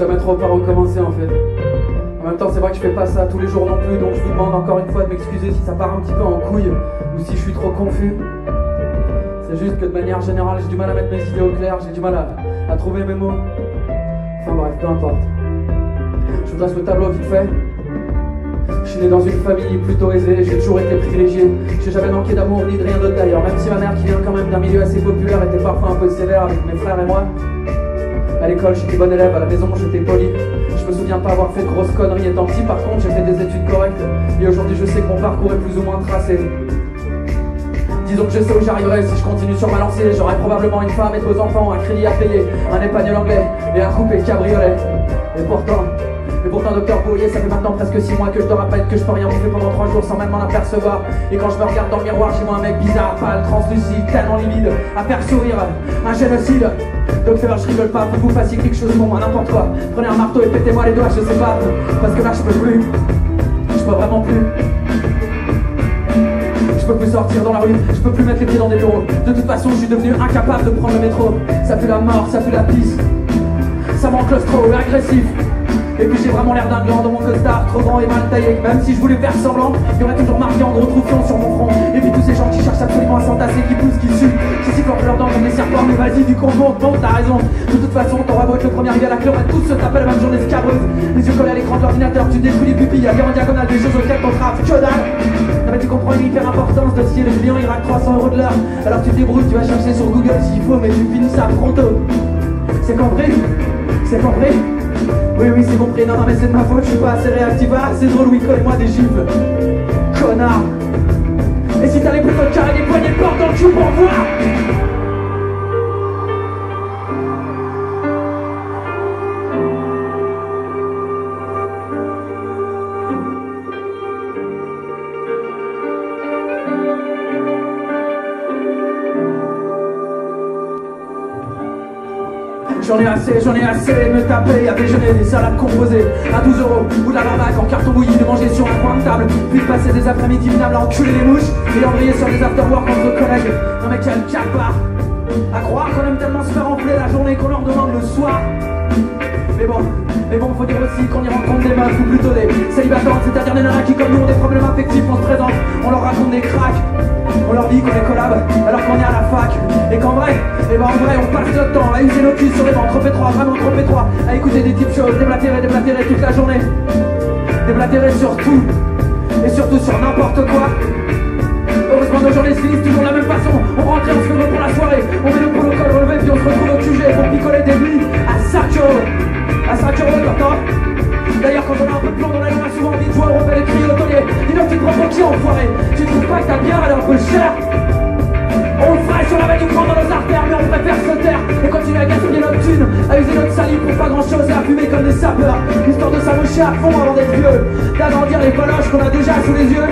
jamais trop par où commencer en fait. En même temps, c'est vrai que je fais pas ça tous les jours non plus, donc je vous demande encore une fois de m'excuser si ça part un petit peu en couille ou si je suis trop confus. C'est juste que de manière générale, j'ai du mal à mettre mes idées au clair, j'ai du mal à trouver mes mots. Enfin bref, peu importe. Je vous dresse le tableau vite fait. Je suis né dans une famille plutôt aisée, j'ai toujours été privilégié. J'ai jamais manqué d'amour ni de rien d'autre d'ailleurs, même si ma mère, qui vient quand même d'un milieu assez populaire, était parfois un peu sévère avec mes frères et moi. À l'école, j'étais bon élève, à la maison, j'étais poli. Je me souviens pas avoir fait de grosses conneries étant petit, par contre, j'ai fait des études correctes. Et aujourd'hui, je sais que mon parcours est plus ou moins tracé. Disons que je sais où j'arriverai si je continue sur ma lancée. J'aurai probablement une femme et 2 enfants, un crédit à payer, un épagnol anglais et un coupé cabriolet. Et pourtant, docteur Bouillet, ça fait maintenant presque 6 mois que je te rappelle que je peux rien bouffer pendant 3 jours sans même m'en apercevoir. Et quand je me regarde dans le miroir, j'ai moi un mec bizarre, pâle, translucide, tellement limide, à faire sourire, un génocide. Docteur, je rigole pas, faut que vous fassiez quelque chose pour moi, n'importe quoi. Prenez un marteau et pétez-moi les doigts, je sais pas, parce que là je peux plus. Je peux vraiment plus. Je peux plus sortir dans la rue, je peux plus mettre les pieds dans des bureaux. De toute façon, je suis devenu incapable de prendre le métro. Ça pue la mort, ça pue la pisse. Ça manque claustro et agressif. Et puis j'ai vraiment l'air d'un gland dans mon costard, trop grand et mal taillé. Même si je voulais faire semblant, il y aurait toujours marqué en gros troufion sur mon front. Et puis tous ces gens qui cherchent absolument à s'entasser, qui poussent, qui suent, qui sifflent leurs dents comme des serpents. Mais vas-y, du con, bon, t'as raison. De toute façon, t'auras beau être le premier arrivé à la clé, on va tous se taper la même journée scabreuse. Les yeux collés à l'écran de l'ordinateur, tu détruis les pupilles, à lire en diagonale des choses auxquelles t'en frappes, que dalle. Non mais tu comprends une hyper importance de si le client il raque 300 € de l'heure. Alors tu te débrouilles, tu vas chercher sur Google s'il faut, mais tu finis ça pronto. C'est compris? C'est compris? Oui, c'est compris, non, mais c'est de ma faute, je suis pas assez réactif. Ah, c'est drôle, oui, colle-moi des gifles. Connard. Et si t'allais plutôt te carrer des poignées de porte dans le cul pour voir. J'en ai assez de me taper à déjeuner des salades composées à 12 € ou de la barbaque en carton bouilli, de manger sur un coin de table, puis de passer des après-midi minables à enculer les mouches et embrayer sur des afterwork entre collègues. Non mais quel cafard. À croire qu'on aime tellement se faire enfler la journée qu'on leur demande le soir. Mais bon, faut dire aussi qu'on y rencontre des meufs ou plutôt des célibataires, c'est-à-dire des nanas qui comme nous ont des problèmes affectifs, on se présente, on leur raconte des cracks. On leur dit qu'on est collab alors qu'on est à la fac. Et qu'en vrai, en vrai on passe notre temps à user nos culs sur les bancs trop étroits, vraiment trop étroits, à écouter des types choses, déblatérer toute la journée. Déblatérer sur tout, et surtout sur n'importe quoi. Heureusement nos journées se finissent toujours de la même façon. On rentre et on se lève pour la soirée, on met le protocole relevé puis on se retrouve au QG pour picoler des billes à 5 €. À 5 € t'entends. D'ailleurs quand on a un peu de plomb dans la ligne, on a souvent envie de jouer au rebelle et crier au taulier. Dis-donc tu te prends pour qui enfoiré? Tu trouves pas que ta bière elle est un peu chère? On le ferait si on avait du cran dans nos artères, mais on préfère se taire et continuer à gaspiller notre thune, à user notre salive pour pas grand chose et à fumer comme des sapeurs, histoire de s'amocher à fond avant d'être vieux, d'agrandir les paloches qu'on a déjà sous les yeux.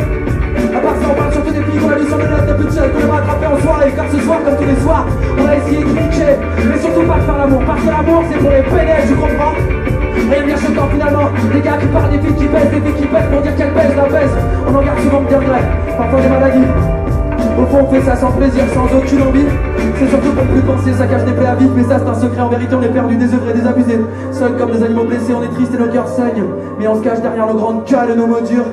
À part ça, on parle surtout des filles qu'on a lu sur le notes de plus de choses qu'on aimerait attraper en soirée, car ce soir, comme tous les soirs, on a essayé de tricher, mais surtout pas de faire l'amour, parce que l'amour c'est pour les pédés, tu comprends? Rien de bien choquant finalement, les gars qui parlent des filles qui baissent, des filles qui pèsent pour dire qu'elles pèsent, la baisse. On en garde souvent bien vrai, parfois des maladies. Au fond on fait ça sans plaisir, sans aucune envie. C'est surtout pour plus penser, ça cache des plaies à vif. Mais ça c'est un secret, en vérité on est perdu, désœuvrés, désabusés. Seuls comme des animaux blessés, on est tristes et nos cœurs saignent. Mais on se cache derrière nos grandes gueules et nos mots durs.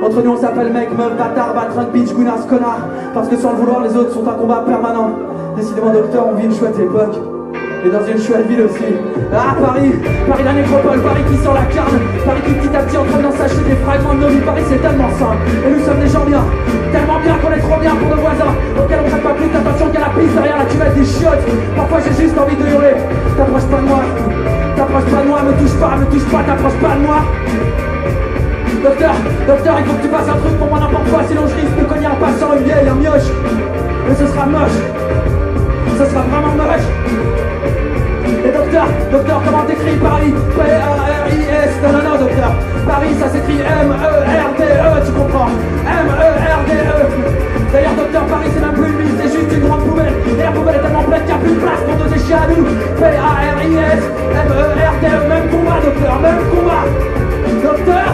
Entre nous on s'appelle mec, meuf, bâtard, baltringue, bitch, gounasse, connard. Parce que sans le vouloir les autres sont un combat permanent. Décidément docteur, on vit une chouette époque. Et dans une chouette ville aussi. Ah Paris, Paris la nécropole, Paris qui sent la carne, Paris qui petit à petit entraîne dans sa chute des fragments de nos vies. Paris c'est tellement simple, et nous sommes des gens bien, tellement bien qu'on est trop bien pour nos voisins, auxquels on prête pas plus d'attention qu'à la piste derrière la cuvette des chiottes. Parfois j'ai juste envie de hurler, t'approches pas de moi, me touche pas, t'approches pas de moi. Docteur, il faut que tu fasses un truc pour moi n'importe quoi, sinon je risque de cogner un passant, une vieille, un mioche. Mais ce sera moche, ce sera vraiment moche. Et docteur, comment t'écris Paris? P-A-R-I-S. Non, docteur. Paris, ça s'écrit M-E-R-D-E, tu comprends? M-E-R-D-E. D'ailleurs, docteur, Paris, c'est même plus une ville, c'est juste une grande poubelle. Et la poubelle est tellement pleine qu'il n'y a plus de place pour nos déchets à nous. P-A-R-I-S. M-E-R-D-E. Même combat, docteur, même combat. Docteur.